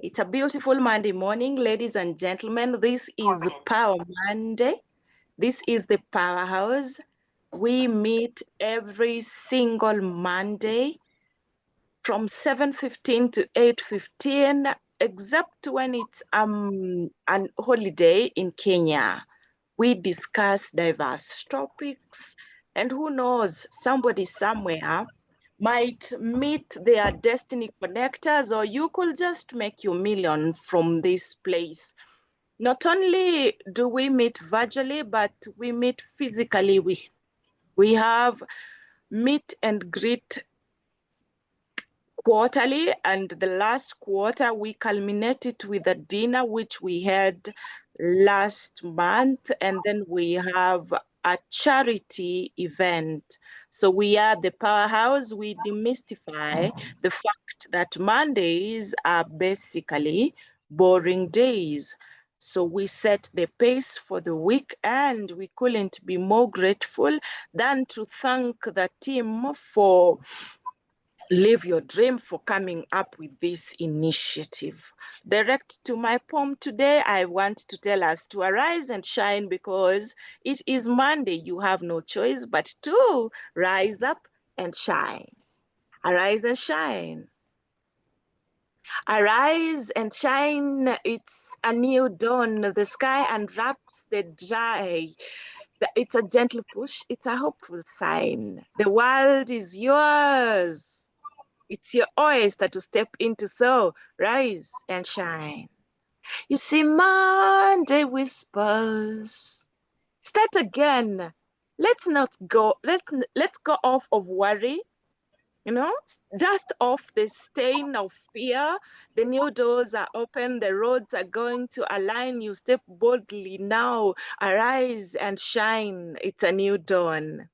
It's a beautiful Monday morning, ladies and gentlemen. This is Power Monday. This is the Powerhouse. We meet every single Monday from 7:15 to 8:15, except when it's an holiday in Kenya. We discuss diverse topics, and who knows, somebody somewhere might meet their destiny connectors, or you could just make your million from this place. Not only do we meet virtually, but we meet physically. We have meet and greet quarterly, and the last quarter we culminated with a dinner which we had last month, and then we have a charity event. So we are the Powerhouse. We demystify the fact that Mondays are basically boring days. So we set the pace for the week, and we couldn't be more grateful than to thank the team for Live Your Dream for coming up with this initiative. Direct to my poem today, I want to tell us to arise and shine because it is Monday. You have no choice but to rise up and shine. Arise and shine. Arise and shine. It's a new dawn. The sky unwraps the dry. It's a gentle push. It's a hopeful sign. The world is yours. It's your oyster to step into, so rise and shine. You see, Monday whispers. Start again. Let's not go. Let's go off of worry. Dust off the stain of fear. The new doors are open. The roads are going to align. You step boldly now. Arise and shine. It's a new dawn.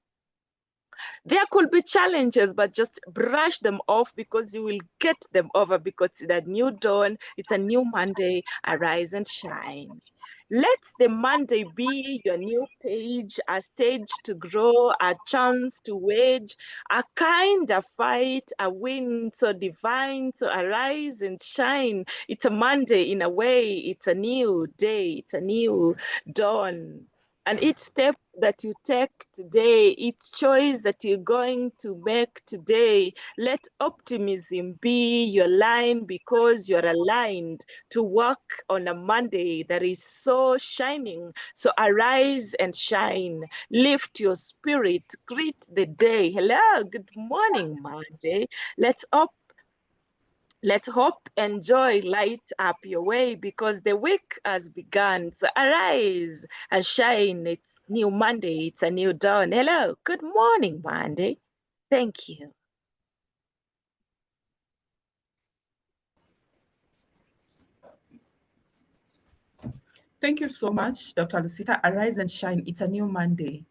There could be challenges, but just brush them off because you will get them over because it's a new dawn, it's a new Monday, arise and shine. Let the Monday be your new page, a stage to grow, a chance to wage, a kind of fight, a win so divine, so arise and shine. It's a Monday in a way, it's a new day, it's a new dawn. And each step that you take today, each choice that you're going to make today, let optimism be your line because you're aligned to work on a Monday that is so shining. So arise and shine, lift your spirit, greet the day. Hello, good morning, Monday. Let's hope and joy light up your way because the week has begun. So arise and shine. It's new Monday. It's a new dawn. Hello. Good morning, Monday. Thank you. Thank you so much, Dr. Lucita. Arise and shine. It's a new Monday.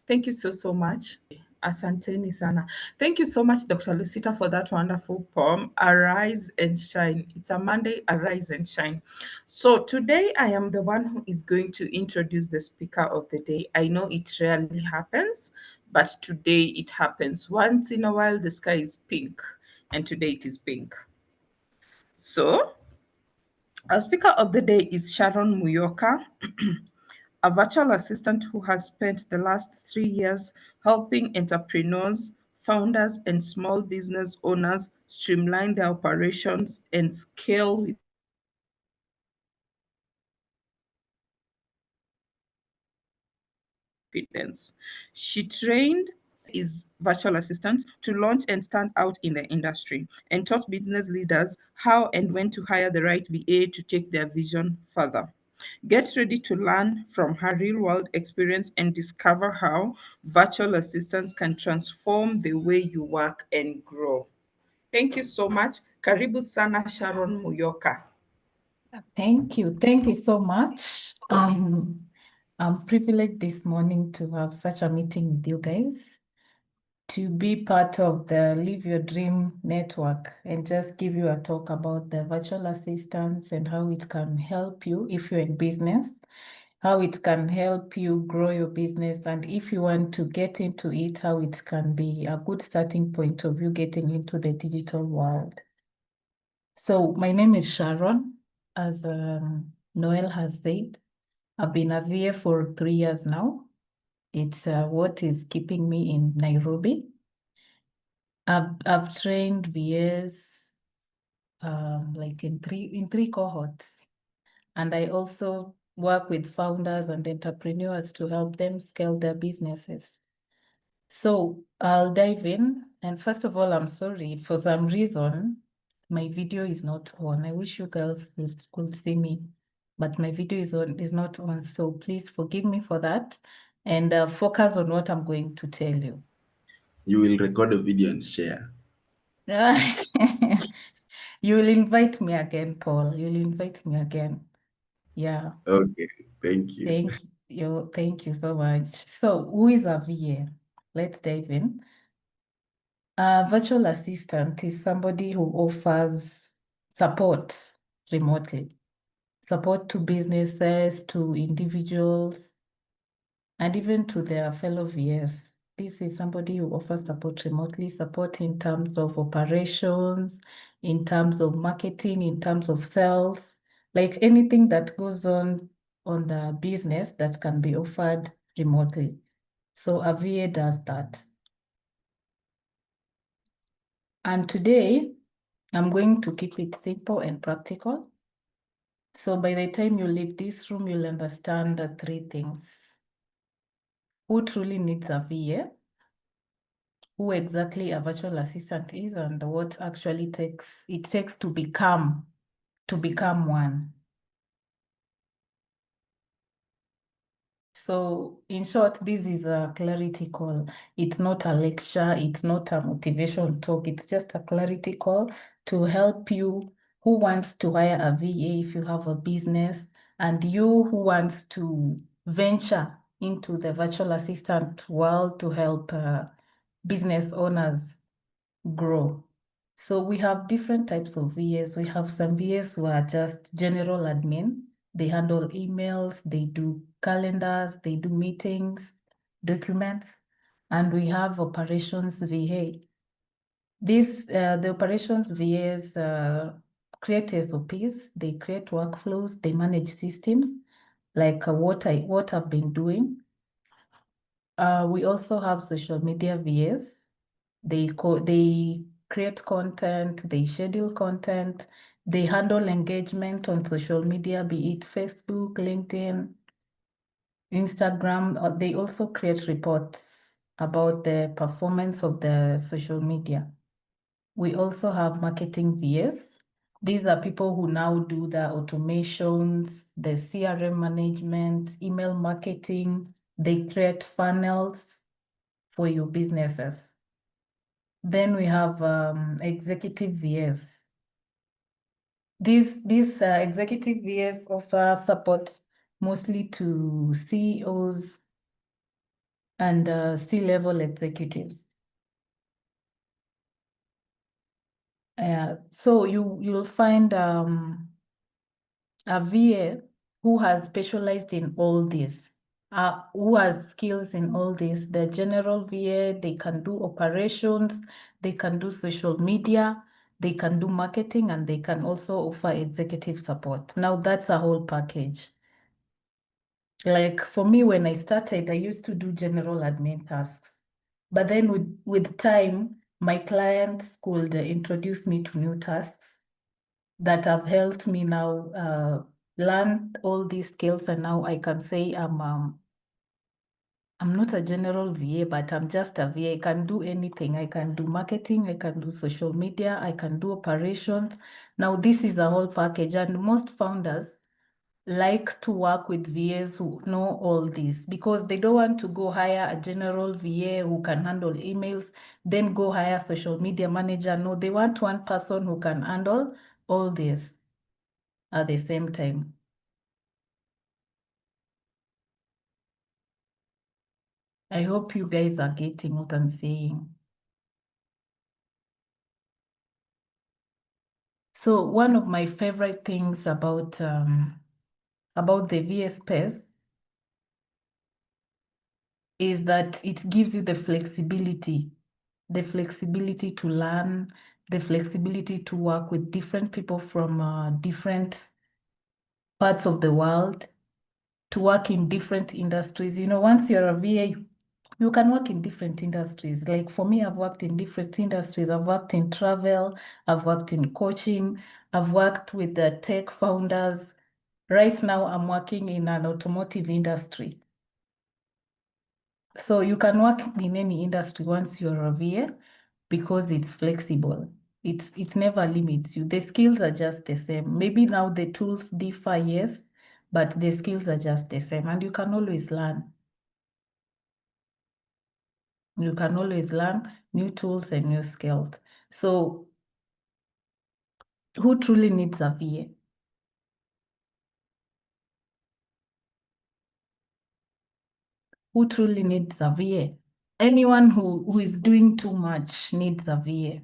Thank you so much. Asanteni sana. Thank you so much, Dr. Lucita, for that wonderful poem, Arise and Shine. It's a Monday, arise and shine. So today I am the one who is going to introduce the speaker of the day. I know it rarely happens, but today it happens. Once in a while, the sky is pink, and today it is pink. So our speaker of the day is Sharon Muyoka, a virtual assistant who has spent the last 3 years helping entrepreneurs, founders, and small business owners streamline their operations and scale with confidence. She trained is virtual assistants to launch and stand out in the industry and taught business leaders how and when to hire the right VA to take their vision further. Get ready to learn from her real-world experience and discover how virtual assistants can transform the way you work and grow. Thank you so much. Karibu sana Sharon Muyoka. Thank you. Thank you so much. I'm privileged this morning to have such a meeting with you guys, to be part of the Live Your Dream network and just give you a talk about the virtual assistants and how it can help you if you're in business, how it can help you grow your business, and if you want to get into it, how it can be a good starting point of you getting into the digital world. So my name is Sharon, as Noel has said. I've been a VA for 3 years now. It's what is keeping me in Nairobi. I've trained VAs like in three cohorts, and I also work with founders and entrepreneurs to help them scale their businesses. So I'll dive in, and first of all, I'm sorry, for some reason my video is not on. I wish you girls could see me, but my video is not on. So please forgive me for that, and focus on what I'm going to tell you. You will record a video and share. You will invite me again, Paul. You'll invite me again. Yeah. Okay, thank you. Thank you so much. So who is a VA? Let's dive in. A virtual assistant is somebody who offers support remotely, support to businesses, to individuals, and even to their fellow VAs. This is somebody who offers support remotely, support in terms of operations, in terms of marketing, in terms of sales, like anything that goes on the business that can be offered remotely. So a VA does that. And today, I'm going to keep it simple and practical. So by the time you leave this room, you'll understand the 3 things. Who truly needs a VA? Who exactly a virtual assistant is, and what actually it takes to become one. So in short, this is a clarity call. It's not a lecture, it's not a motivation talk, it's just a clarity call to help you who wants to hire a VA if you have a business, and you who wants to venture into the virtual assistant world to help business owners grow. So we have different types of VAs. We have some VAs who are just general admin. They handle emails, they do calendars, they do meetings, documents, and we have operations VA. The operations VAs create SOPs, they create workflows, they manage systems, like what I've been doing. We also have social media VAs. They create content, they schedule content, they handle engagement on social media, be it Facebook, LinkedIn, Instagram. They also create reports about the performance of the social media. We also have marketing VAs. These are people who now do the automations, the CRM management, email marketing. They create funnels for your businesses. Then we have executive VAs. These executive VAs offer support mostly to CEOs and C-level executives. So you'll find a VA who has specialized in all this, who has skills in all this. The general VA, they can do operations, they can do social media, they can do marketing, and they can also offer executive support. Now that's a whole package. Like for me, when I started, I used to do general admin tasks. But then with time, my clients could introduce me to new tasks that have helped me now learn all these skills, and now I can say I'm not a general VA, but I'm just a VA. I can do anything. I can do marketing, I can do social media, I can do operations. Now this is a whole package, and most founders like to work with VAs who know all this, because they don't want to go hire a general VA who can handle emails, then go hire a social media manager. No, they want one person who can handle all this at the same time. I hope you guys are getting what I'm saying. So one of my favorite things about the VA space is that it gives you the flexibility to learn, the flexibility to work with different people from different parts of the world, to work in different industries. You know, once you're a VA, you can work in different industries. Like for me, I've worked in different industries. I've worked in travel, I've worked in coaching, I've worked with the tech founders. Right now, I'm working in an automotive industry. So you can work in any industry once you're a VA because it's flexible. It never limits you. The skills are just the same. Maybe now the tools differ, yes, but the skills are just the same, and you can always learn. You can always learn new tools and new skills. So who truly needs a VA? Who truly needs a VA? Anyone who is doing too much needs a VA.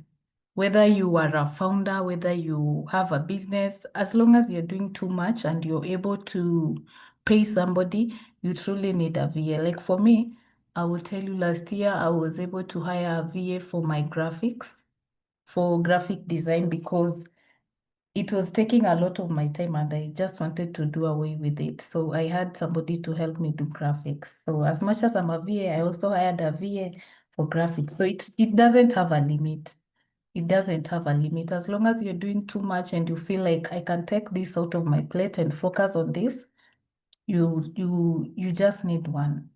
Whether you are a founder, whether you have a business, as long as you're doing too much and you're able to pay somebody, you truly need a VA. Like for me, I will tell you, last year I was able to hire a VA for my graphics, for graphic design, because it was taking a lot of my time and I just wanted to do away with it. So I had somebody to help me do graphics. So as much as I'm a VA, I also hired a VA for graphics. So it doesn't have a limit. It doesn't have a limit. As long as you're doing too much and you feel like I can take this out of my plate and focus on this, you just need one.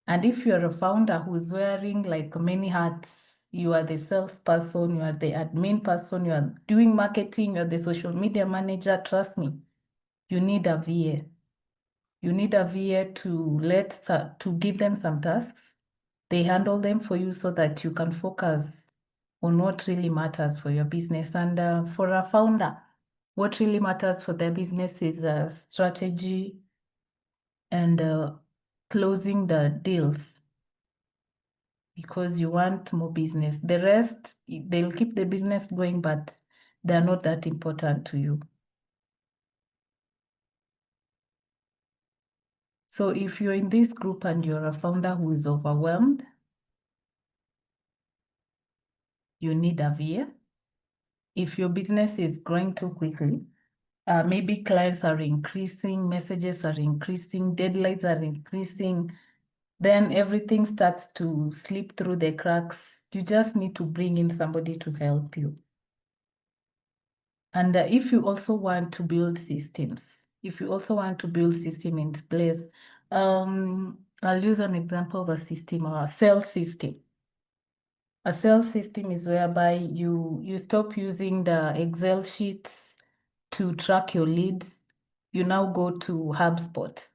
And if you're a founder who's wearing like many hats, you are the salesperson, you are the admin person, you are doing marketing, you're the social media manager, trust me, you need a VA. You need a VA to give them some tasks. They handle them for you so that you can focus on what really matters for your business. And for a founder, what really matters for their business is strategy and closing the deals, because you want more business. The rest, they'll keep the business going, but they're not that important to you. So if you're in this group and you're a founder who is overwhelmed, you need a VA. If your business is growing too quickly, maybe clients are increasing, messages are increasing, deadlines are increasing, then everything starts to slip through the cracks. You just need to bring in somebody to help you. And if you also want to build systems, in place, I'll use an example of a system, or a sales system. A sales system is whereby you stop using the Excel sheets to track your leads. You now go to HubSpot.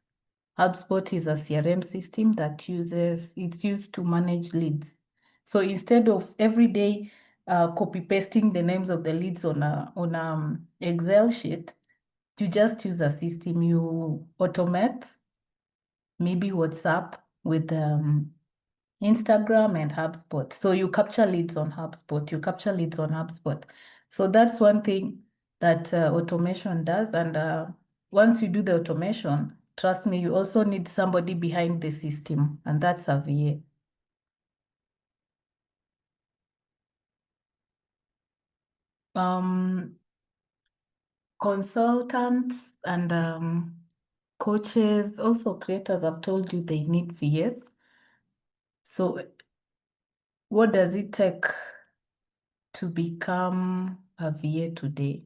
HubSpot is a CRM system that it's used to manage leads. So instead of every day copy pasting the names of the leads on a Excel sheet, you just use a system. You automate maybe WhatsApp with Instagram and HubSpot. So you capture leads on HubSpot. So that's one thing that automation does. And once you do the automation, trust me, you also need somebody behind the system, and that's a VA. Consultants and coaches, also creators, I've told you they need VAs. So what does it take to become a VA today?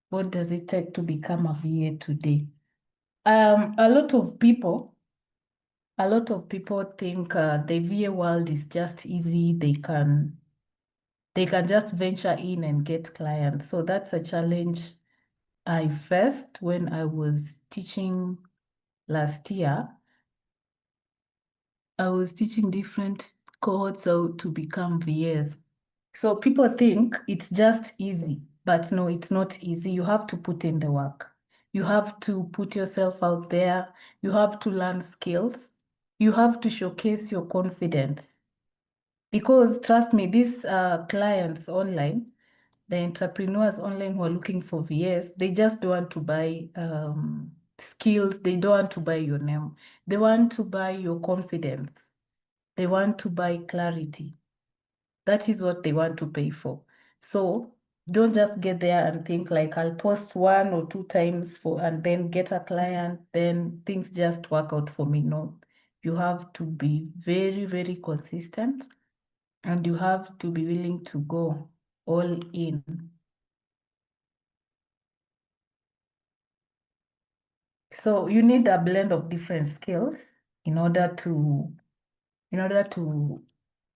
What does it take to become a VA today? A lot of people think the VA world is just easy. They can just venture in and get clients. So that's a challenge I faced when I was teaching last year. I was teaching different cohorts how to become VAs. So people think it's just easy, but no, it's not easy. You have to put in the work. You have to put yourself out there. You have to learn skills. You have to showcase your confidence. Because trust me, these clients online, the entrepreneurs online who are looking for VAs, they just don't want to buy skills. They don't want to buy your name. They want to buy your confidence. They want to buy clarity. That is what they want to pay for. So don't just get there and think like I'll post 1 or 2 times and then get a client, then things just work out for me. No, you have to be very, very consistent, and you have to be willing to go all in. So you need a blend of different skills in order to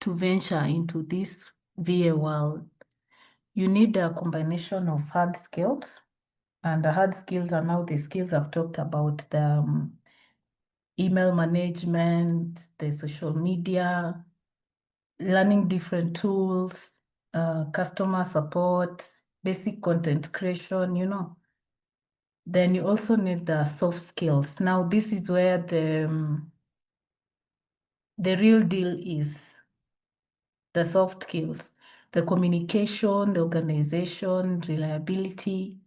venture into this VA world. You need a combination of hard skills, and the hard skills are now the skills I've talked about, the email management, the social media, learning different tools, customer support, basic content creation, Then you also need the soft skills. Now, this is where the real deal is, the soft skills, the communication, the organization, reliability,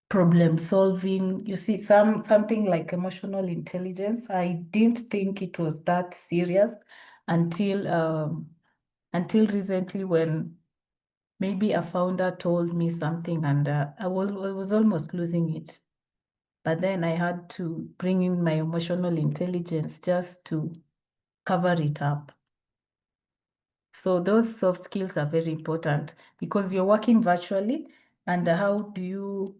problem solving. You see, something like emotional intelligence. I didn't think it was that serious until recently, when maybe a founder told me something, and I was almost losing it. But then I had to bring in my emotional intelligence just to cover it up. So those soft skills are very important because you're working virtually, and how do you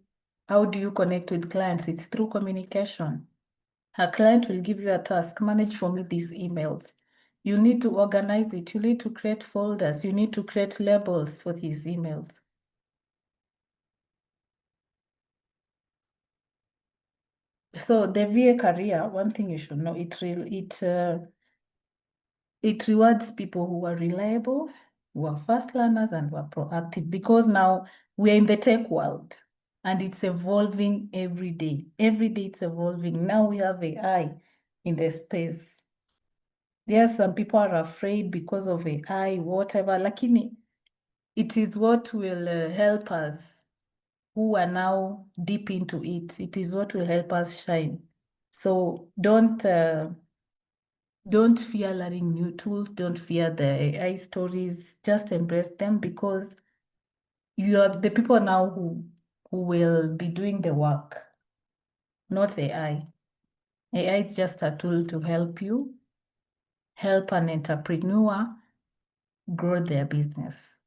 connect with clients? It's through communication. A client will give you a task: manage for me these emails. You need to organize it. You need to create folders. You need to create labels for these emails. So the VA career, one thing you should know, it rewards people who are reliable, who are fast learners, and who are proactive, because now we're in the tech world and it's evolving every day. Every day it's evolving. Now we have AI in the space. There are some people are afraid because of AI, whatever. Lakini, it is what will help us who are now deep into it. It is what will help us shine. So don't fear learning new tools. Don't fear the AI stories. Just embrace them, because you are the people now who will be doing the work, not AI. AI is just a tool to help you, help an entrepreneur grow their business.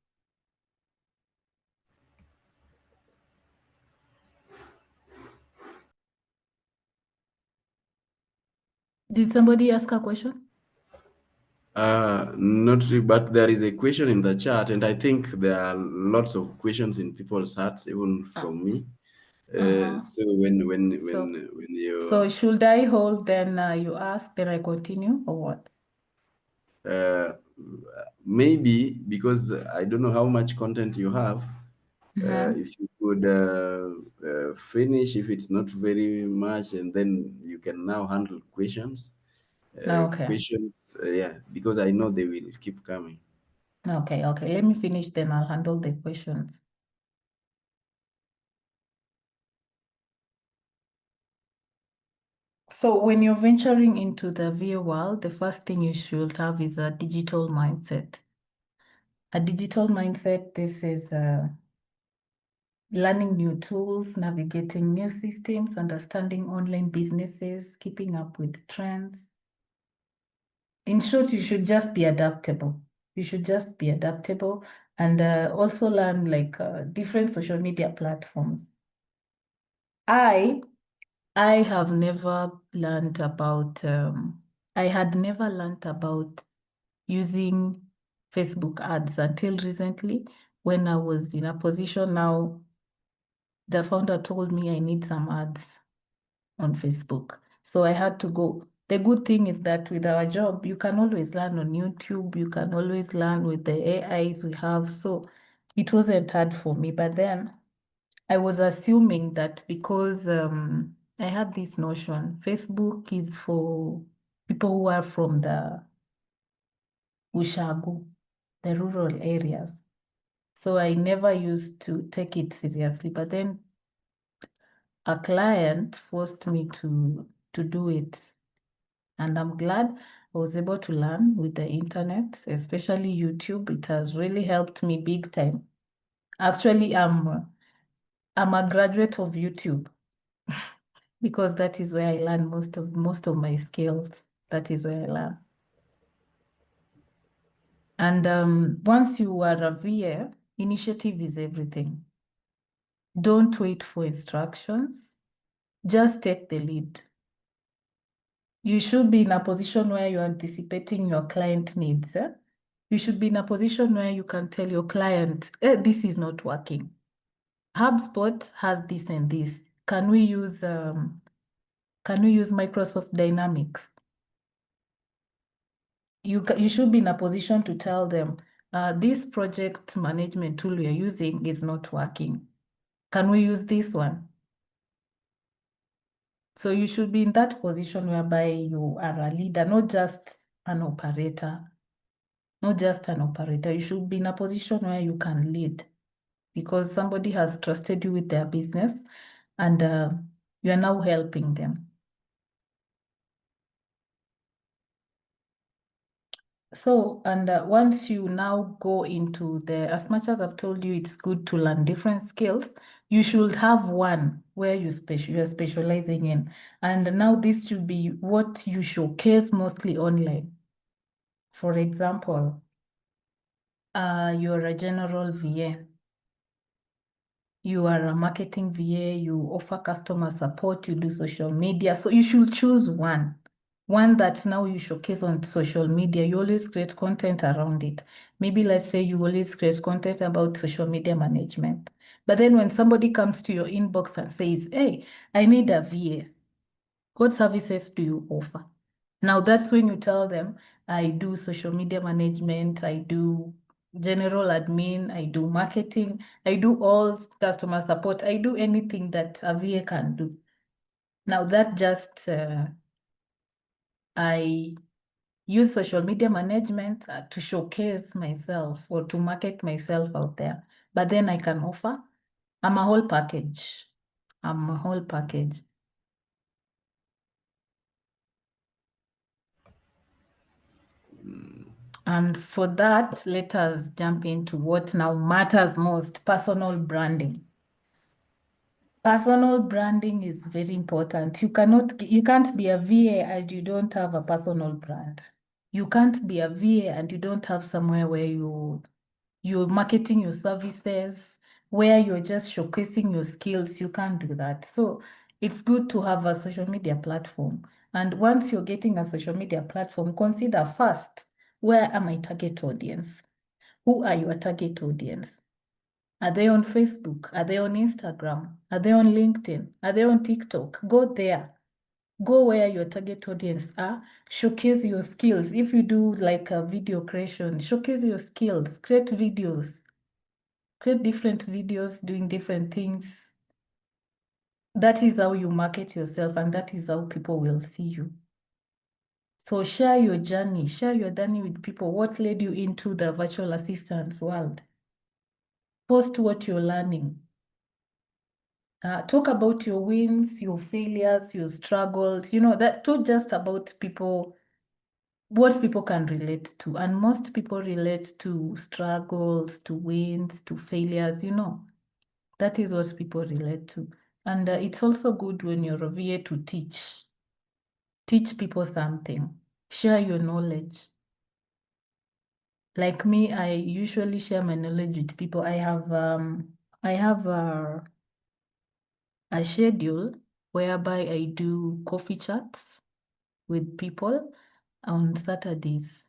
Did somebody ask a question? Not really, but there is a question in the chat, and I think there are lots of questions in people's hearts, even from me. So when you So should I hold, then you ask, then I continue, or what? maybe, because I don't know how much content you have. If you could finish, if it's not very much, and then you can now handle questions. Okay. Questions, yeah, because I know they will keep coming. Okay. Let me finish, then I'll handle the questions. So when you're venturing into the VA world, the first thing you should have is a digital mindset. A digital mindset, this is learning new tools, navigating new systems, understanding online businesses, keeping up with trends. In short, you should just be adaptable. You should just be adaptable, and also learn like different social media platforms. I have never learned about, I had never learned about using Facebook ads until recently, when I was in a position. Now the founder told me I need some ads on Facebook. So I had to go. The good thing is that with our job, you can always learn on YouTube. You can always learn with the AIs we have. So it wasn't hard for me. But then I was assuming that because I had this notion, Facebook is for people who are from the Ushago, the rural areas. So I never used to take it seriously. But then a client forced me to do it. And I'm glad. I was able to learn with the internet, especially YouTube. It has really helped me big time. Actually, I'm a graduate of YouTube because that is where I learn most of my skills. That is where I learn. And once you are a VA, initiative is everything. Don't wait for instructions. Just take the lead. You should be in a position where you're anticipating your client needs. You should be in a position where you can tell your client, this is not working. HubSpot has this and this. Can we use Microsoft Dynamics? You should be in a position to tell them, this project management tool we are using is not working. Can we use this one? So you should be in that position whereby you are a leader, not just an operator. Not just an operator. You should be in a position where you can lead because somebody has trusted you with their business and you are now helping them. So, and once you now go into as much as I've told you, it's good to learn different skills, you should have one where you're specializing in. And now this should be what you showcase mostly online. For example, you're a general VA. You are a marketing VA, you offer customer support, you do social media. So you should choose one that now you showcase on social media. You always create content around it. Maybe let's say you always create content about social media management. But then when somebody comes to your inbox and says, hey, I need a VA, what services do you offer? Now that's when you tell them, I do social media management, I do general admin, I do marketing, I do all customer support, I do anything that a VA can do. Now that just, I use social media management to showcase myself or to market myself out there. But then I can offer, I'm a whole package. I'm a whole package. And for that, let us jump into what now matters most, personal branding. Personal branding is very important. You can't be a VA and you don't have a personal brand. You can't be a VA and you don't have somewhere where you're marketing your services, where you're just showcasing your skills. You can't do that. So it's good to have a social media platform. And once you're getting a social media platform, consider first, where are my target audience? Who are your target audience? Are they on Facebook? Are they on Instagram? Are they on LinkedIn? Are they on TikTok? Go there. Go where your target audience are. Showcase your skills. If you do like a video creation, showcase your skills. Create videos. Create different videos doing different things. That is how you market yourself, and that is how people will see you. So share your journey. Share your journey with people. What led you into the virtual assistant world? Post what you're learning. Talk about your wins, your failures, your struggles. That talk just about people, what people can relate to. And most people relate to struggles, to wins, to failures. That is what people relate to. And it's also good when you're a VA to teach. Teach people something. Share your knowledge. Like me, I usually share my knowledge with people. I have a schedule whereby I do coffee chats with people on Saturdays.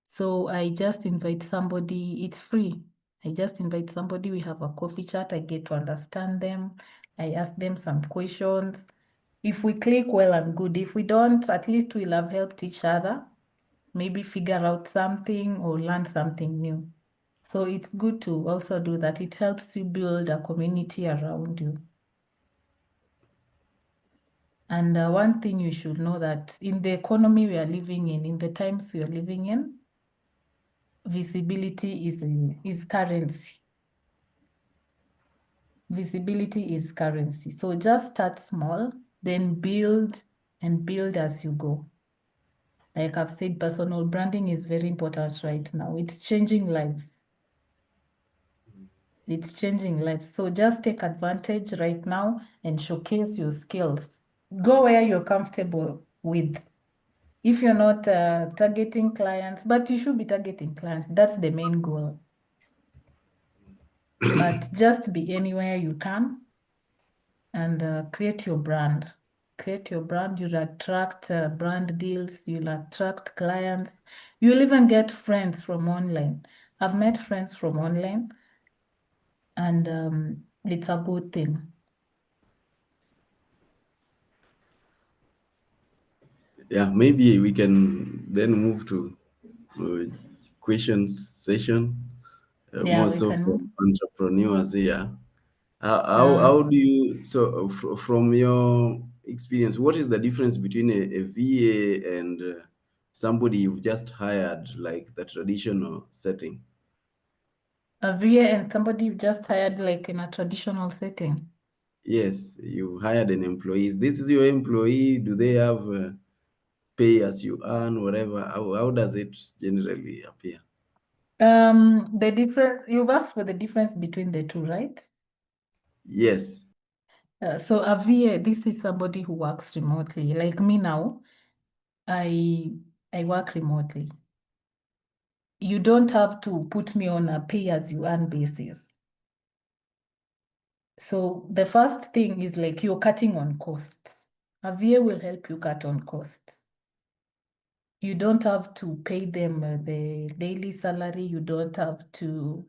So I just invite somebody, it's free. I just invite somebody, we have a coffee chat, I get to understand them. I ask them some questions. If we click, well and good. If we don't, at least we'll have helped each other. Maybe figure out something or learn something new. So it's good to also do that. It helps you build a community around you. And one thing you should know that in the economy we are living in the times we are living in, visibility is currency. Visibility is currency. So just start small, then build and build as you go. Like I've said, personal branding is very important right now. It's changing lives. It's changing lives. So just take advantage right now and showcase your skills. Go where you're comfortable with. If you're not targeting clients, but you should be targeting clients. That's the main goal. But just be anywhere you can and create your brand. Create your brand. You'll attract brand deals. You'll attract clients. You'll even get friends from online. I've met friends from online, and it's a good thing. Yeah, maybe we can then move to questions session, Yeah, more we so can move. from entrepreneurs here. Uh, How do you, so from your experience, what is the difference between a VA and somebody you've just hired, like the traditional setting? A VA and somebody you just hired like in a traditional setting. Yes, you hired an employee. This is your employee. Do they have pay as you earn, whatever? How does it generally appear? The difference, you've asked for the difference between the two, right? Yes. So a VA, this is somebody who works remotely. Like me now, I work remotely. You don't have to put me on a pay as you earn basis. So the first thing is like you're cutting on costs. A VA will help you cut on costs. You don't have to pay them the daily salary. You don't have to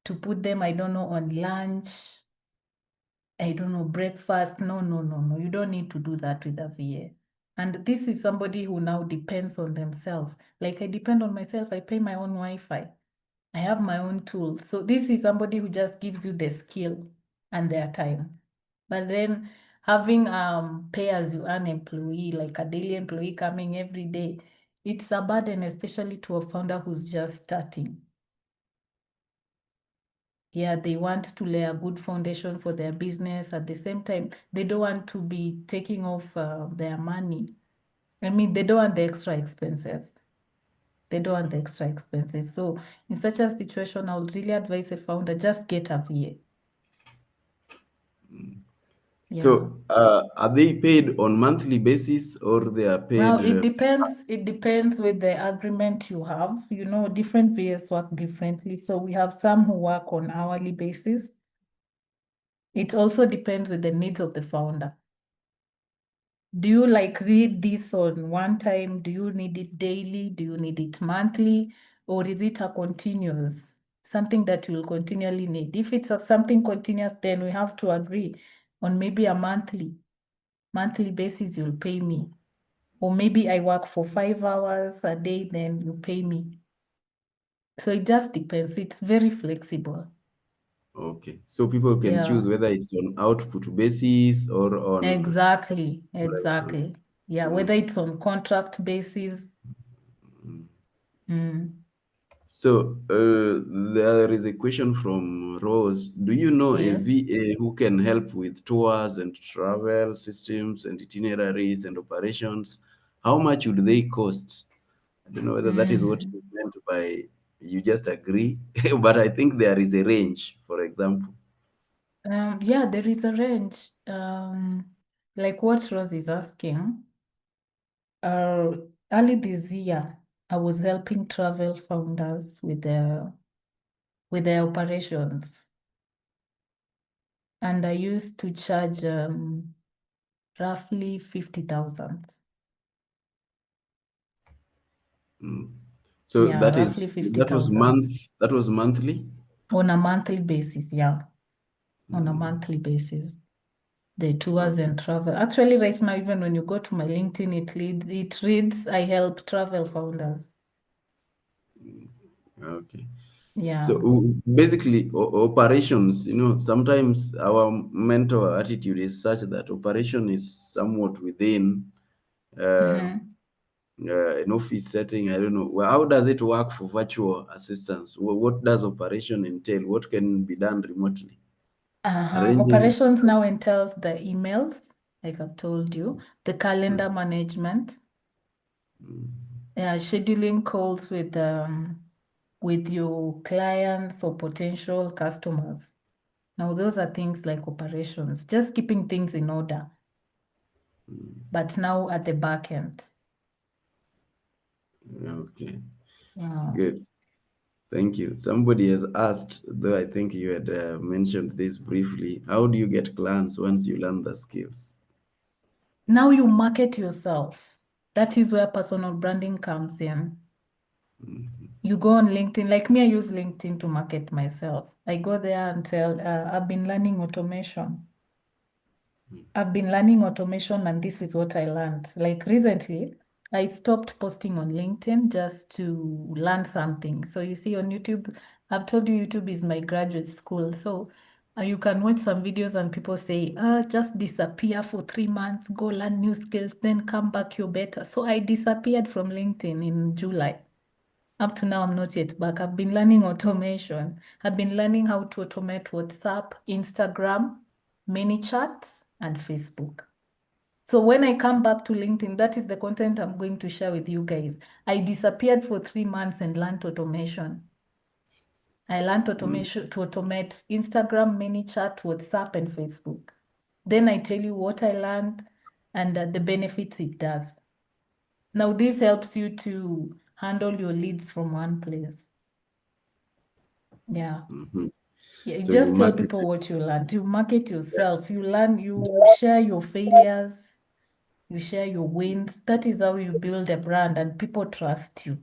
put them, I don't know, on lunch, I don't know, breakfast. No. You don't need to do that with a VA. And this is somebody who now depends on themselves. Like I depend on myself. I pay my own Wi-Fi. I have my own tools. So this is somebody who just gives you the skill and their time. But then having pay as you earn employee, like a daily employee coming every day, it's a burden, especially to a founder who's just starting. Yeah, they want to lay a good foundation for their business. At the same time, they don't want to be taking off their money. I mean, they don't want the extra expenses. They don't want the extra expenses. So in such a situation, I would really advise a founder, just get a VA. Yeah. So are they paid on monthly basis or they are paid? Well, it depends. It depends with the agreement you have. You know, different VAs work differently. So we have some who work on hourly basis. It also depends with the needs of the founder. Do you like read this on one time? Do you need it daily? Do you need it monthly? Or is it a continuous, something that you will continually need? If it's something continuous, then we have to agree on maybe a monthly basis, you'll pay me. Or maybe I work for 5 hours a day, then you pay me. So it just depends. It's very flexible. Okay, so people can choose whether it's on output basis or on Exactly. Yeah, whether Okay. it's on contract basis. So there is a question from Rose. Do you know a Yes. VA who can help with tours and travel systems and itineraries and operations? How much would they cost? I don't know whether that is what you meant by you just agree, but I think there is a range, for example. Yeah, there is a range. Like what Rose is asking. Early this year, I was helping travel founders with their operations, and I used to charge roughly 50,000. So Yeah, that roughly is that was 50,000 monthly. on a monthly basis. Yeah, on a monthly basis. The tours Okay. and travel. Actually, right now, even when you go to my LinkedIn, it reads I help travel founders. Okay. Yeah. So basically, operations, sometimes our mental attitude is such that operation is somewhat within an office setting. I don't know. Well, how does it work for virtual assistants? What does operation entail? What can be done remotely? Arranging. Operations now entails the emails, like I've told you, the calendar management, Scheduling calls with your clients or potential customers. Now, those are things like operations, just keeping things in order, but now at the back end. Okay, Yeah. good. Thank you. Somebody has asked, though I think you had mentioned this briefly, how do you get clients once you learn the skills? Now you market yourself. That is where personal branding comes in. You go on LinkedIn, like me, I use LinkedIn to market myself. I go there and tell, I've been learning automation. I've been learning automation and this is what I learned. Like recently, I stopped posting on LinkedIn just to learn something. So you see on YouTube, I've told you YouTube is my graduate school. So you can watch some videos and people say, just disappear for 3 months, go learn new skills, then come back, you're better. So I disappeared from LinkedIn in July. Up to now, I'm not yet back. I've been learning automation. I've been learning how to automate WhatsApp, Instagram, ManyChats, and Facebook. So when I come back to LinkedIn, that is the content I'm going to share with you guys. I disappeared for 3 months and learned automation. I learned automation to automate Instagram, ManyChat, WhatsApp, and Facebook. Then I tell you what I learned and the benefits it does. Now, this helps you to handle your leads from one place. Yeah. Yeah, So just you tell market people what you learned. You market yourself. You learn, you share your failures, you share your wins. That is how you build a brand and people trust you.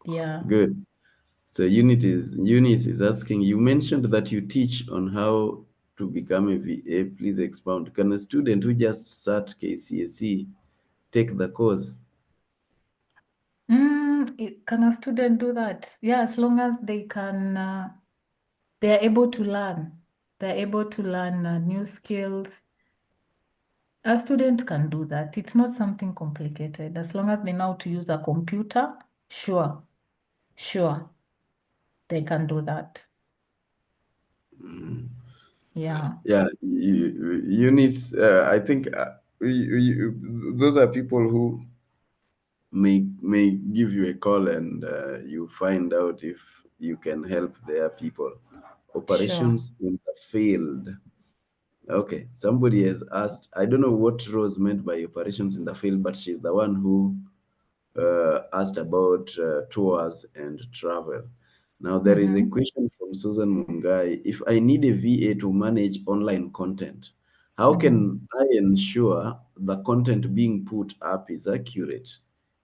Yeah. Good. So Eunice is asking, you mentioned that you teach on how to become a VA. Please expound. Can a student who just sat KCSE take the course? Can a student do that? Yeah, as long as they can, they are able to learn. They're able to learn new skills. A student can do that. It's not something complicated. As long as they know how to use a computer, sure, they can do that. Yeah. Yeah, Eunice, I think those are people who may give you a call and you find out if you can help their people. Operations in the field. Okay, somebody has asked, I don't know what Rose meant by operations in the field, but she's the one who asked about tours and travel. Now, there is a question from Susan Mungai. If I need a VA to manage online content, how can I ensure the content being put up is accurate?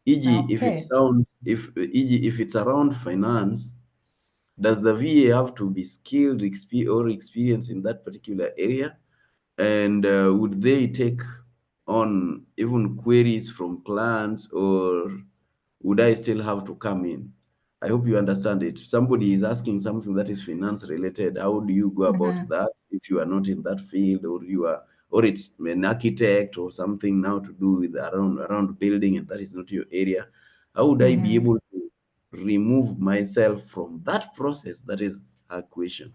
E.g., if it Okay. sounds, if it's around finance, does the VA have to be skilled or experienced in that particular area? And would they take on even queries from clients, or would I still have to come in? I hope you understand it. Somebody is asking something that is finance related. How do you go about that if you are not in that field, or you are, or it's an architect or something now to do with around building, and that is not your area? How would I be able to remove myself from that process? That is her question.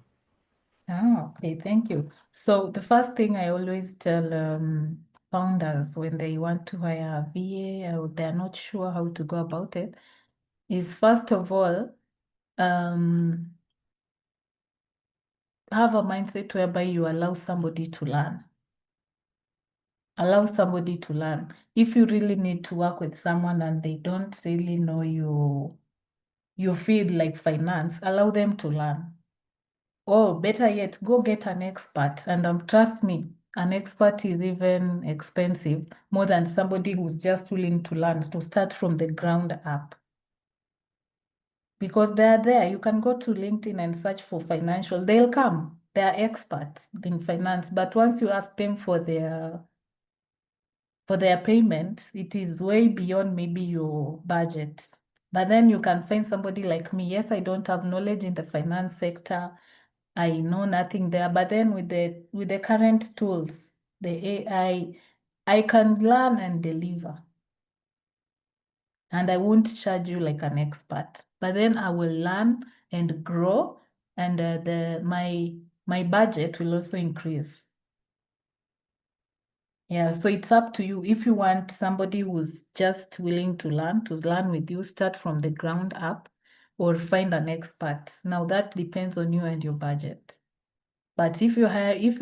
Oh, okay, thank you. So the first thing I always tell founders when they want to hire a VA or they're not sure how to go about it is, first of all, have a mindset whereby you allow somebody to learn. Allow somebody to learn. If you really need to work with someone and they don't really know you feel like finance, allow them to learn. Or better yet, go get an expert. And trust me, an expert is even expensive, more than somebody who's just willing to learn, to start from the ground up. Because they're there. You can go to LinkedIn and search for financial. They'll come. They're experts in finance. But once you ask them for their payments, it is way beyond maybe your budget. But then you can find somebody like me. Yes, I don't have knowledge in the finance sector. I know nothing there. But then with the current tools, the AI, I can learn and deliver. And I won't charge you like an expert. But then I will learn and grow, and my budget will also increase. Yeah, so it's up to you. If you want somebody who's just willing to learn with you, start from the ground up, or find an expert. Now that depends on you and your budget. But if you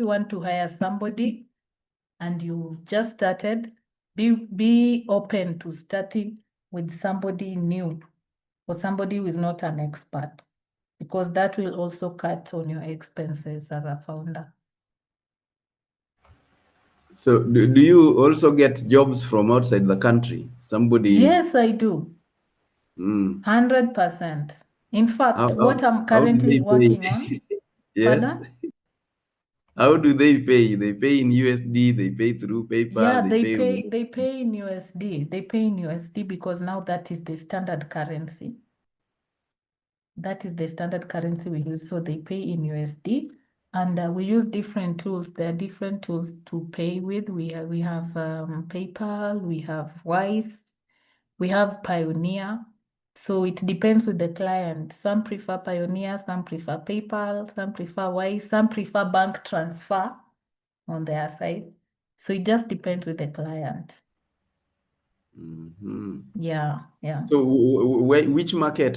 want to hire somebody and you just started, be open to starting with somebody new or somebody who is not an expert, because that will also cut on your expenses as a founder. So do you also get jobs from outside the country? Somebody? Yes, I do. 100%. 100%. In fact, what I'm How do currently they working pay? on, Yes. pardon? How do they pay? They pay in USD, they pay through Yeah, PayPal, they pay they pay in USD. They pay in USD because now that is the standard currency. That is the standard currency we use. So they pay in USD, and we use different tools. There are different tools to pay with. We have PayPal, we have Wise, we have Pioneer. So it depends with the client. Some prefer Pioneer, some prefer PayPal, some prefer Wise, some prefer bank transfer on their side. So it just depends with the client. Mm-hmm. Yeah. So which market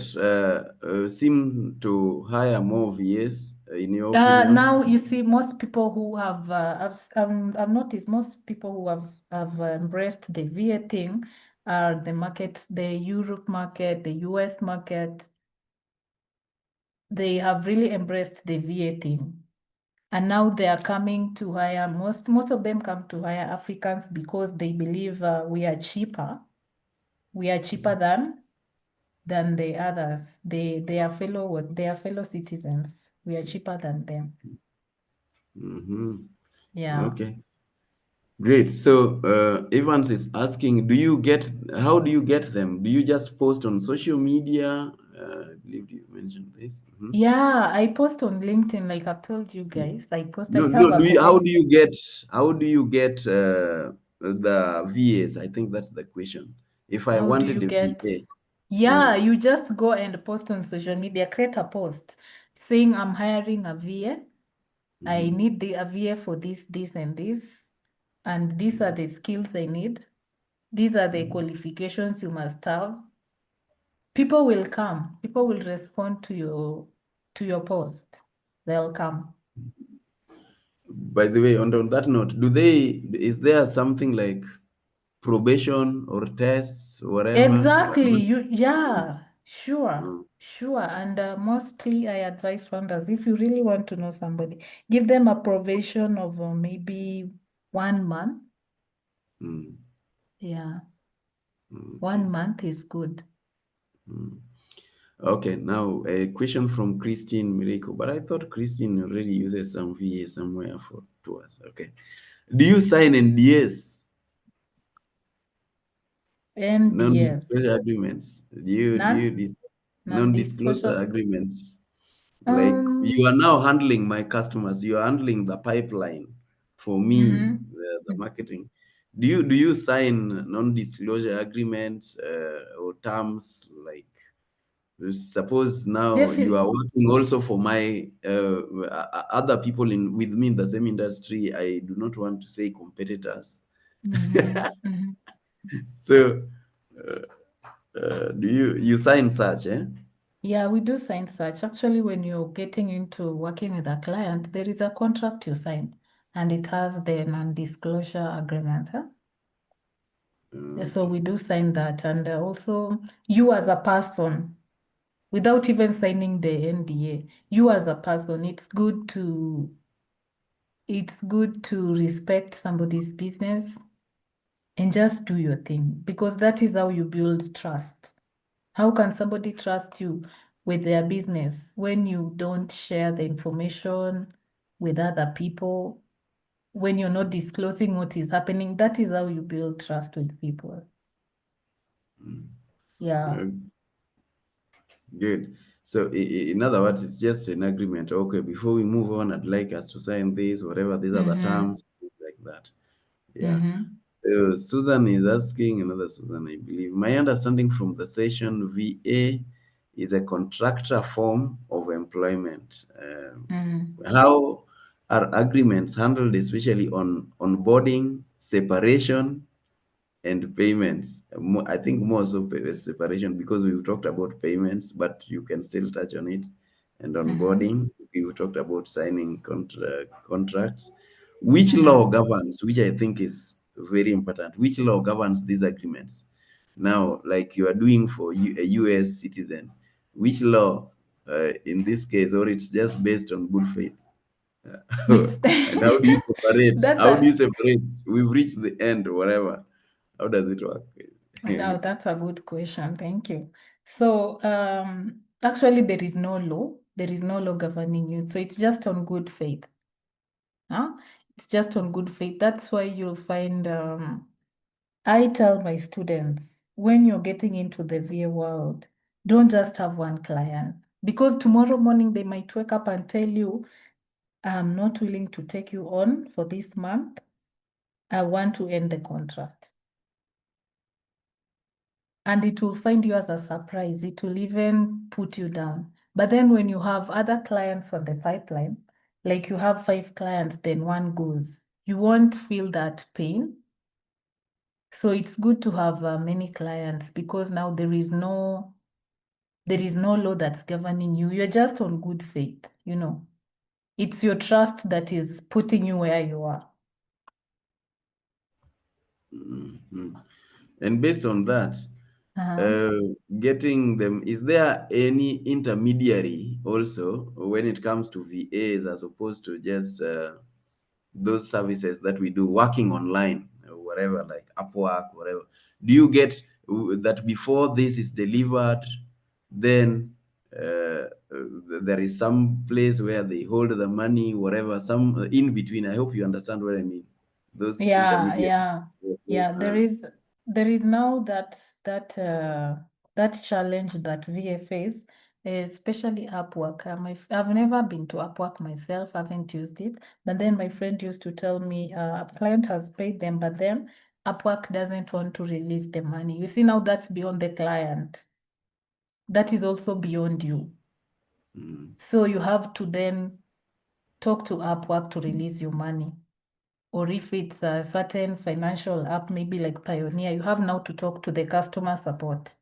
seem to hire more VAs in your opinion? Now you see, most people who have I've noticed most people who have embraced the VA thing are the Europe market, the US market. They have really embraced the VA thing, and now they are coming to hire. Most of them come to hire Africans because they believe we are cheaper. We are cheaper than the others. They are fellow citizens. We are cheaper than them. Mm-hmm. Yeah. Okay, great. So Evans is asking, how do you get them? Do you just post on social media? I believe you mentioned this. Mhm. Yeah, I post on LinkedIn, like I've told you guys. I No, have no. a How comment. do you get? How do you get the VAs? I think that's the question. If I How do you wanted a get? VA, Yeah, you just go and post on social media, create a post saying I'm hiring a VA. I need a VA for this, and this, and these are the skills I need. These are the qualifications you must have. People will come. People will respond to your post. They'll come. by the way, on that note, is there something like probation or tests, whatever? Exactly. Mm, Sure, mm, sure. And mostly I advise founders, if you really want to know somebody, give them a probation of maybe 1 month. mm, Yeah, okay. 1 month is good. Mm. Okay, now a question from Christine Miracle, but I thought Christine already uses some VA somewhere to us. Okay. Do you sign NDAs, And yes, non-disclosure agreements? Do you non-disclosure non-disclosure. agreements? Like you Um, are now handling my customers, you are handling the pipeline for me, mhm. the marketing. Do you sign non-disclosure agreements or terms like? Suppose now you Definitely. are working also for my other people with me in the same industry. I do not want to say competitors. So, uh, do you sign such? Eh? Yeah, we do sign such. Actually, when you're getting into working with a client, there is a contract you sign, and it has the non-disclosure agreement. Huh? So Okay. we do sign that, and also you as a person, without even signing the NDA, you as a person, it's good to respect somebody's business and just do your thing, because that is how you build trust. How can somebody trust you with their business when you don't share the information with other people, when you're not disclosing what is happening? That is how you build trust with people. Yeah. Uh, Good. So, in other words, it's just an agreement. Okay, before we move on, I'd like us to sign this, whatever these are the Mm-hmm. terms, things like that. Yeah. Mm-hmm. So Susan is asking, another Susan, I believe. My understanding from the session, VA is a contractor form of employment. Mm-hmm. How are agreements handled, especially on onboarding separation and payments. I think more so separation, because we've talked about payments, but you can still touch on it. And onboarding, we talked about signing contracts. Which law governs, which I think is very important, which law governs these agreements? Now, like you are doing for a US citizen, which law in this case, or it's just based on good faith? It's And how do you separate? that's How do you a separate? We've reached the end, whatever. How does it work? no, that's a good question. Thank you. So actually there is no law. There is no law governing you. So it's just on good faith. Huh? It's just on good faith. That's why you'll find I tell my students, when you're getting into the VA world, don't just have one client, because tomorrow morning they might wake up and tell you, I'm not willing to take you on for this month. I want to end the contract. And it will find you as a surprise. It will even put you down. But then when you have other clients on the pipeline, like you have 5 clients, then one goes, you won't feel that pain. So it's good to have many clients, because now there is no law that's governing you. You're just on good faith, you know. It's your trust that is putting you where you are. Mhm. And based on that, getting them, is there any intermediary also when it comes to VAs, as opposed to just those services that we do working online, whatever, like Upwork, whatever? Do you get that before this is delivered, then there is some place where they hold the money, whatever, some in between? I hope you understand what I mean. Those Yeah, intermediaries. yeah, yeah. There is now that challenge that VA face, especially Upwork. I've never been to Upwork myself. I haven't used it. But then my friend used to tell me a client has paid them, but then Upwork doesn't want to release the money. You see, now that's beyond the client. That is also beyond you. So you have to then talk to Upwork to release your money. Or if it's a certain financial app, maybe like Pioneer, you have now to talk to the customer support.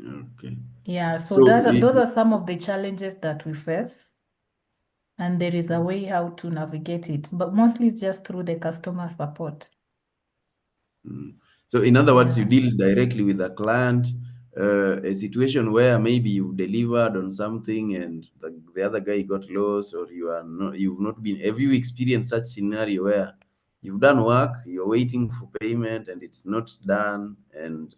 Okay. Yeah, so So those are some of the challenges that we face. And there is a way how to navigate it, but mostly it's just through the customer support. So in other words, you Yeah. deal directly with the client, a situation where maybe you've delivered on something and the other guy got lost, or you've not been. Have you experienced such scenario where you've done work, you're waiting for payment and it's not done, and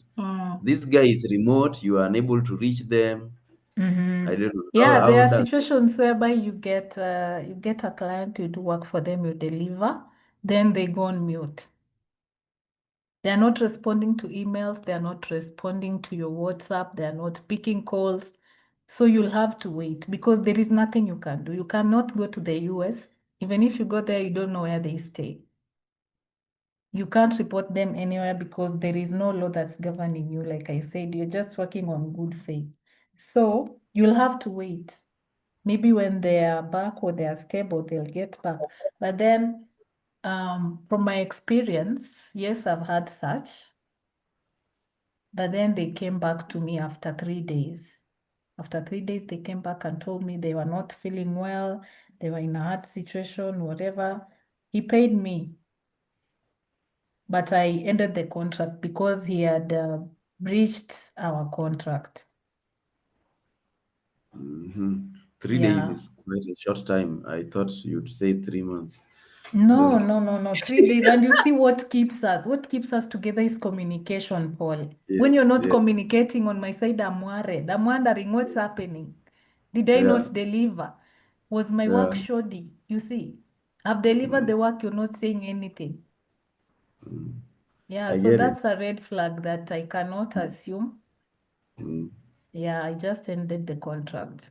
this guy is remote, you are unable to reach them? I don't know. Yeah, How there are does situations whereby you get a client, you do work for them, you deliver, then they go on mute. They're not responding to emails, they're not responding to your WhatsApp, they're not picking calls. So you'll have to wait, because there is nothing you can do. You cannot go to the US. Even if you go there, you don't know where they stay. You can't report them anywhere, because there is no law that's governing you. Like I said, you're just working on good faith. So you'll have to wait. Maybe when they are back or they are stable, they'll get back. But then from my experience, yes, I've had such. But then they came back to me after 3 days. After 3 days, they came back and told me they were not feeling well. They were in a hard situation, whatever. He paid me. But I ended the contract because he had breached our contract. 3 days Yeah. is quite a short time. I thought you'd say 3 months. No, Those, no, no, no. 3 days. And you see what keeps us? What keeps us together is communication, Paul. When yes, you're not yes, communicating on my side, I'm worried. I'm wondering what's happening. Did I yeah, not deliver? Was my work yeah. shoddy? You see, I've delivered the work, you're not saying anything. Yeah, I so get that's it. a red flag that I cannot assume. Yeah, I just ended the contract.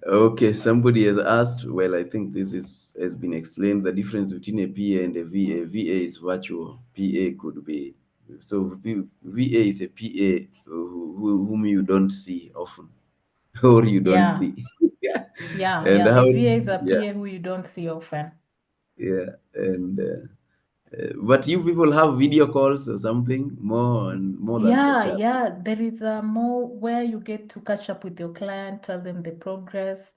Okay, somebody has asked. Well, I think this has been explained. The difference between a PA and a VA. VA is virtual. PA could be VA is a PA whom you don't see often, or you don't Yeah, see. yeah, And yeah. how? A VA is a Yeah. PA who you don't see often. Yeah, and but you people have video calls or something more than the chat. Yeah, there is more where you get to catch up with your client, tell them the progress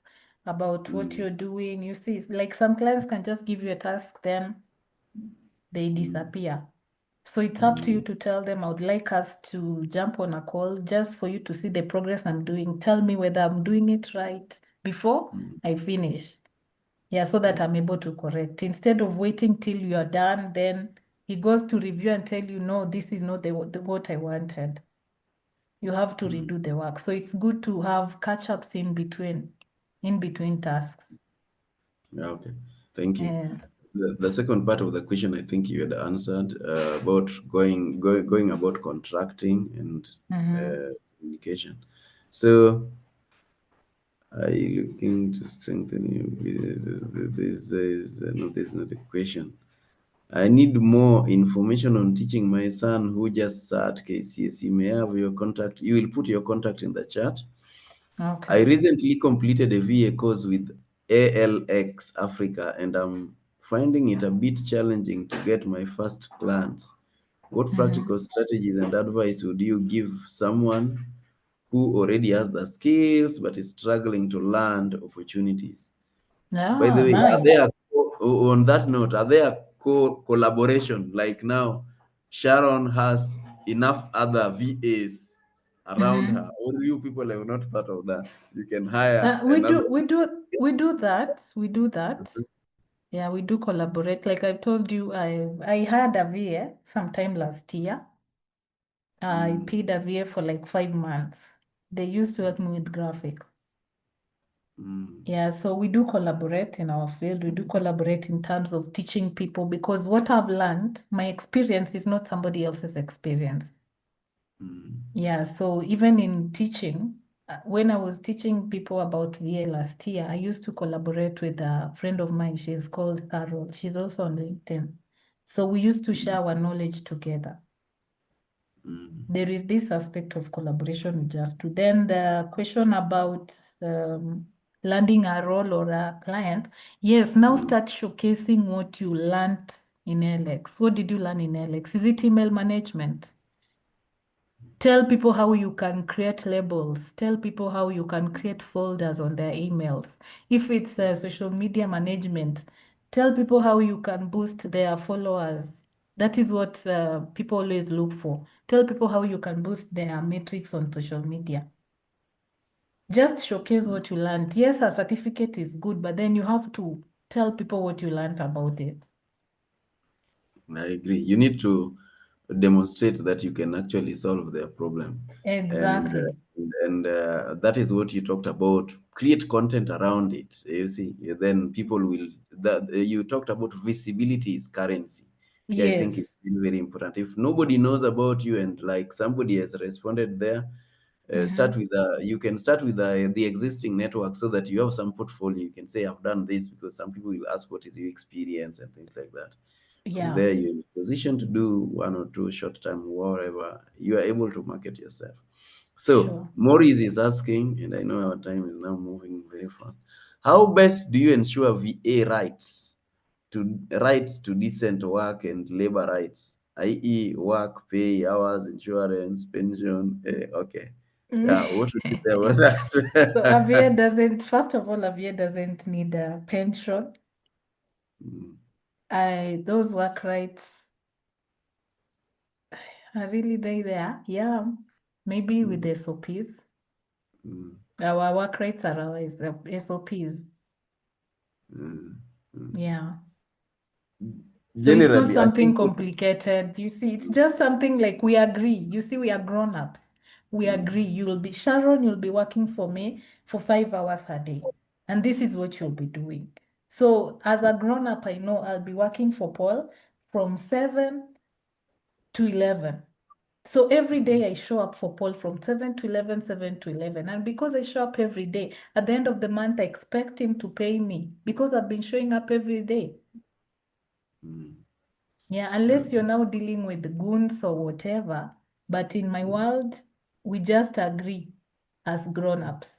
about what you're doing. You see, like some clients can just give you a task, then they disappear. So it's up to you to tell them, I would like us to jump on a call just for you to see the progress I'm doing. Tell me whether I'm doing it right before I finish. Yeah, so that I'm able to correct. Instead of waiting till you are done, then he goes to review and tell you, no, this is not what I wanted. You have to redo the work. So it's good to have catch-ups in between tasks. Yeah, okay, thank you. Yeah. The second part of the question, I think you had answered about going about contracting and communication. So, are you looking to strengthen your business? This is not a question. I need more information on teaching my son who just sat KCS. You may have your contact. You will put your contact in the chat. Okay. I recently completed a VA course with ALX Africa, and I'm finding it a bit challenging to get my first clients. What practical strategies and advice would you give someone who already has the skills but is struggling to land opportunities? By the way, are Nice. there on that note, are there collaboration like now? Sharon has enough other VAs around her, or you people have not thought of that? You can hire We another. do that. We do that. Yeah, we do collaborate. Like I told you, I had a VA sometime last year. I paid a VA for like 5 months. They used to help me with graphics. Yeah, so we do collaborate in our field. We do collaborate in terms of teaching people because what I've learned, my experience is not somebody else's experience. Yeah, so even in teaching, when I was teaching people about VA last year, I used to collaborate with a friend of mine. She's called Carol. She's also on LinkedIn. So we used to share our knowledge together. There is this aspect of collaboration we just do. Then the question about landing a role or a client, yes, now start showcasing what you learned in LX. What did you learn in LX? Is it email management? Tell people how you can create labels. Tell people how you can create folders on their emails. If it's social media management, tell people how you can boost their followers. That is what people always look for. Tell people how you can boost their metrics on social media. Just showcase what you learned. Yes, a certificate is good, but then you have to tell people what you learned about it. I agree. You need to demonstrate that you can actually solve their problem. Exactly. And that is what you talked about. Create content around it. You see, then people will. That you talked about visibility is currency. Yeah, I think Yes. it's very, very important. If nobody knows about you and like somebody has responded there, start with you can start with the existing network so that you have some portfolio. You can say I've done this, because some people will ask what is your experience and things like that. From Yeah. there, you're in a position to do one or two short term, wherever you are able to market yourself. So Sure. Maurice is asking, and I know our time is now moving very fast. How best do you ensure VA rights to decent work and labor rights, i.e., work, pay, hours, insurance, pension? Okay. Yeah, what would you say about So that? Avia doesn't, first of all, Avia doesn't need a pension. Those work rights are really there. Yeah, maybe with the SOPs. Our work rights are our SOPs. Yeah. So it's not Generally, I something think. complicated. You see, it's just something like we agree. You see, we are grown-ups. We agree. Sharon, you'll be working for me for 5 hours a day. And this is what you'll be doing. So as a grown-up, I know I'll be working for Paul from 7 to 11. So every day I show up for Paul from 7 to 11, 7 to 11. And because I show up every day, at the end of the month, I expect him to pay me because I've been showing up every day. Yeah, unless you're now dealing with goons or whatever. But in my world, we just agree as grown-ups.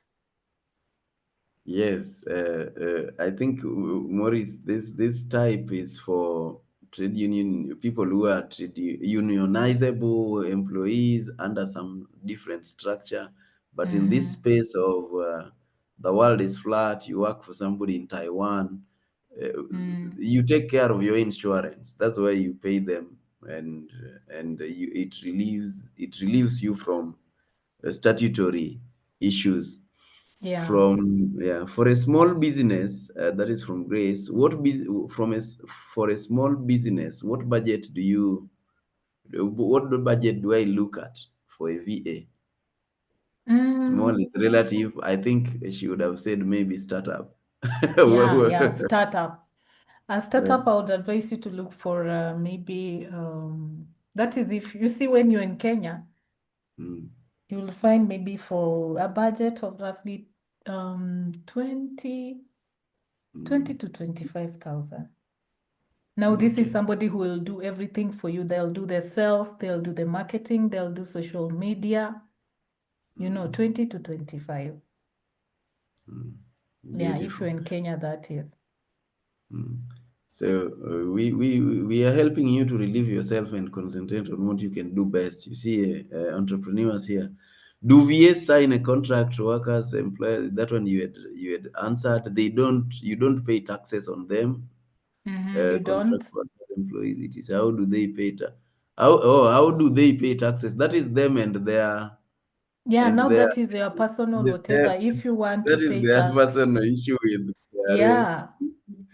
Yes, I think Maurice, this type is for trade union people who are unionizable employees under some different structure. But in this space of the world is flat, you work for somebody in Taiwan, you take care of your insurance. That's why you pay them, and it relieves you from statutory issues. Yeah. For a small business, that is from Grace. For a small business, what budget do I look at for a VA? Small is relative. I think she would have said maybe startup. Yeah, startup. A startup, Yeah. I would advise you to look for maybe that is if you see when you're in Kenya, Mm, you'll find maybe for a budget of roughly 20 mm, to 25,000. Now, this is okay. somebody who will do everything for you. They'll do the sales, they'll do the marketing, they'll do social media, 20 to 25. Mm, Yeah, if you're beautiful. in Kenya, that is. Mm. So we are helping you to relieve yourself and concentrate on what you can do best. You see, entrepreneurs here. Do VAs sign a contract to workers, employers? That one you had answered. You don't pay taxes on them. You Contract don't? workers, employees. It is how do they pay how do they pay taxes? That is them and their Yeah, and now their, that is their personal their whatever. If you want to that is pay their tax, personal issue with KRA.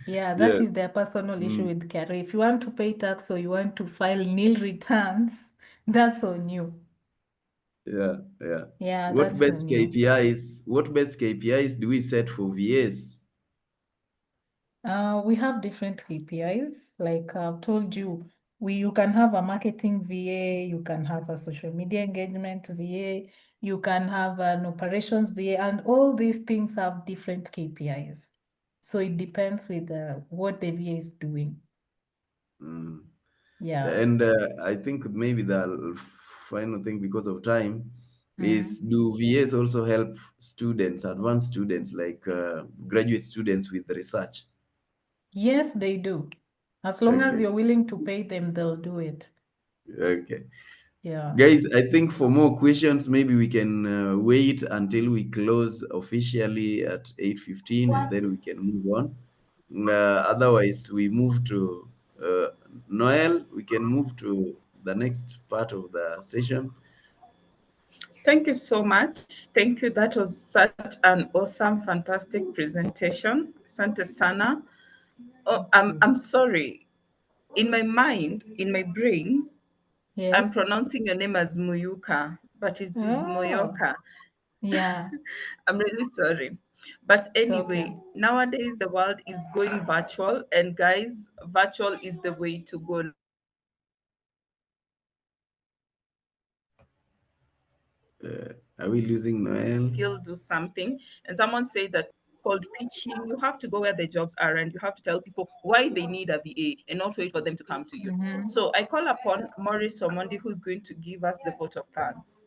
yeah, that is Yes. their personal issue Mm. with KRA. If you want to pay tax or you want to file nil returns, that's on you. Yeah, yeah. Yeah, that's on you. What best KPIs do we set for VAs? We have different KPIs. Like I've told you, you can have a marketing VA, you can have a social media engagement VA, you can have an operations VA, and all these things have different KPIs. So it depends with what the VA is doing. Mm. Yeah. And I think maybe the final thing, because of time, is do VAs also help students, advanced students, like graduate students with research? Yes, they do. As long as Okay, you're willing to pay them, they'll do it. okay. Yeah. Guys, I think for more questions, maybe we can wait until we close officially at 8:15, and then we can move on. Otherwise, we move to Noel. We can move to the next part of the session. Thank you so much. Thank you. That was such an awesome, fantastic presentation. Asante sana. Oh, I'm sorry. In my mind, in my brains, I'm Yes. pronouncing your name as Muyoka, but it is Oh, Muyoka. yeah. I'm really sorry. But It's anyway, okay. nowadays the world is going virtual, and guys, virtual is the way to go. Are we losing Noel? Still do something. And someone said that called pitching. You have to go where the jobs are and you have to tell people why they need a VA and not wait for them to come to you. So I call upon Maurice Omondi, who's going to give us the vote of thanks.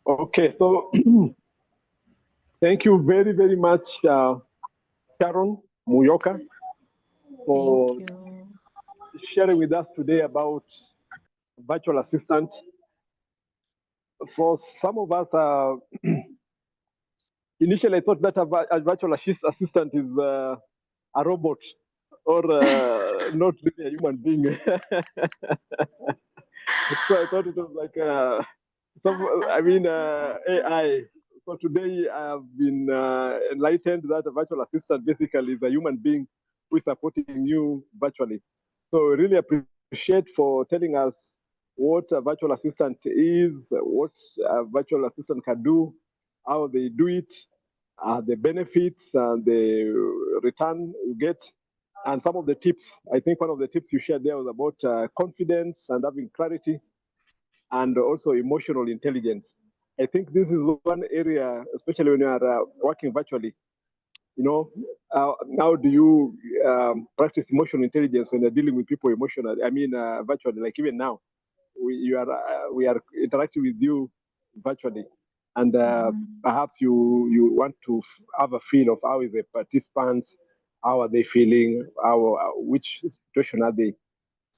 Okay, so thank you very, very much, Sharon Muyoka, for Thank you. sharing with us today about virtual assistant. For some of us, initially I thought that a virtual assistant is a robot or not really a human being. So I thought it was like, AI. So today I've been enlightened that a virtual assistant basically is a human being who is supporting you virtually. So really appreciate for telling us what a virtual assistant is, what a virtual assistant can do, how they do it, the benefits and the return you get, and some of the tips. I think one of the tips you shared there was about confidence and having clarity and also emotional intelligence. I think this is one area, especially when you are working virtually. How do you practice emotional intelligence when you're dealing with people emotionally? I mean, virtually, like even now, we are interacting with you virtually, and perhaps you want to have a feel of how is the participants, how are they feeling, which situation are they.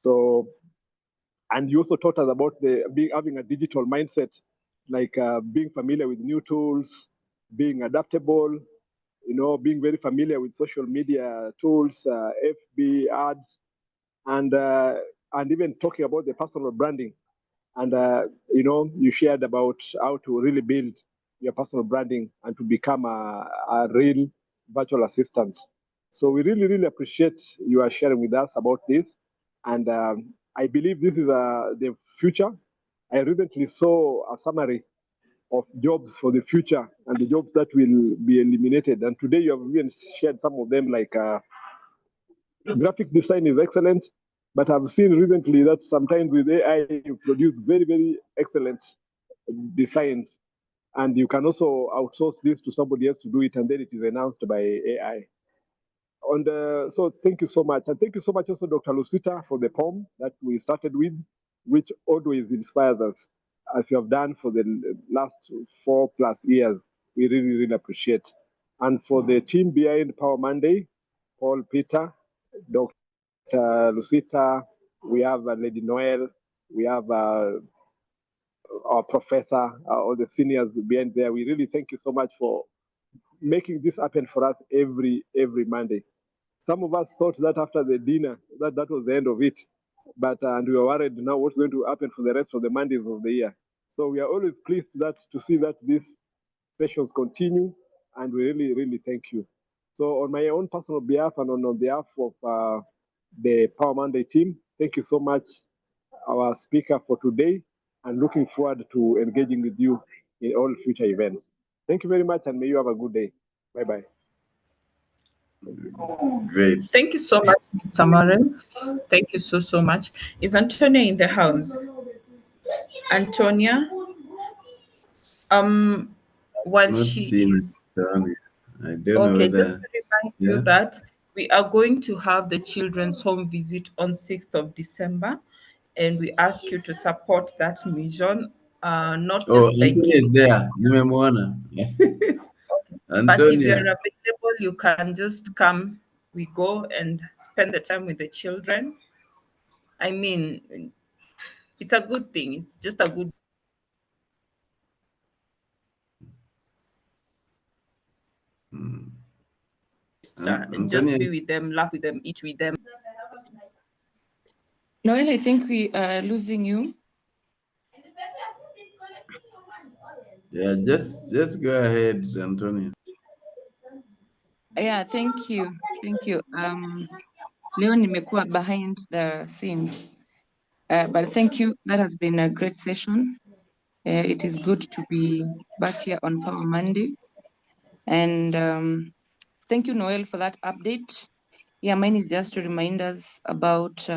So, and you also taught us about having a digital mindset, like being familiar with new tools, being adaptable, being very familiar with social media tools, FB ads, and even talking about the personal branding. And you shared about how to really build your personal branding and to become a real virtual assistant. So we really, really appreciate you are sharing with us about this. And I believe this is the future. I recently saw a summary of jobs for the future and the jobs that will be eliminated. And today you have even shared some of them, like graphic design is excellent, but I've seen recently that sometimes with AI you produce very, very excellent designs, and you can also outsource this to somebody else to do it, and then it is announced by AI. So thank you so much, and thank you so much also, Dr. Lucita, for the poem that we started with, which always inspires us, as you have done for the last 4+ years. We really, really appreciate. And for the team behind Power Monday, Paul, Peter, Dr. Lucita, we have Lady Noel, we have our professor, all the seniors behind there. We really thank you so much for making this happen for us every Monday. Some of us thought that after the dinner, that was the end of it. But and we were worried now what's going to happen for the rest of the Mondays of the year. So we are always pleased to see that these sessions continue, and we really, really thank you. So on my own personal behalf and on behalf of the Power Monday team, thank you so much, our speaker for today, and looking forward to engaging with you in all future events. Thank you very much, and may you have a good day. Bye-bye. Great. Thank you so much, Mr. Morris. Thank you so much. Is Antonia in the house? Antonia? While Not she seen is it. I don't know okay, whether. just to remind you that we are going to have the children's home visit on 6th of December, and we ask you to support that mission, not Oh, just by Antonia is giving, there. Nimemwona. but if you're Antonia. available, you can just come. We go and spend the time with the children. I mean, it's a good thing. It's just a good and just Antonia. be with them, laugh with them, eat with them. Noel, I think we are losing you. Yeah, just go ahead, Antonia. Yeah, thank you. Thank you. Leo nimekuwa behind the scenes. But thank you. That has been a great session. It is good to be back here on Power Monday. And thank you, Noel, for that update. Yeah, mine is just to remind us about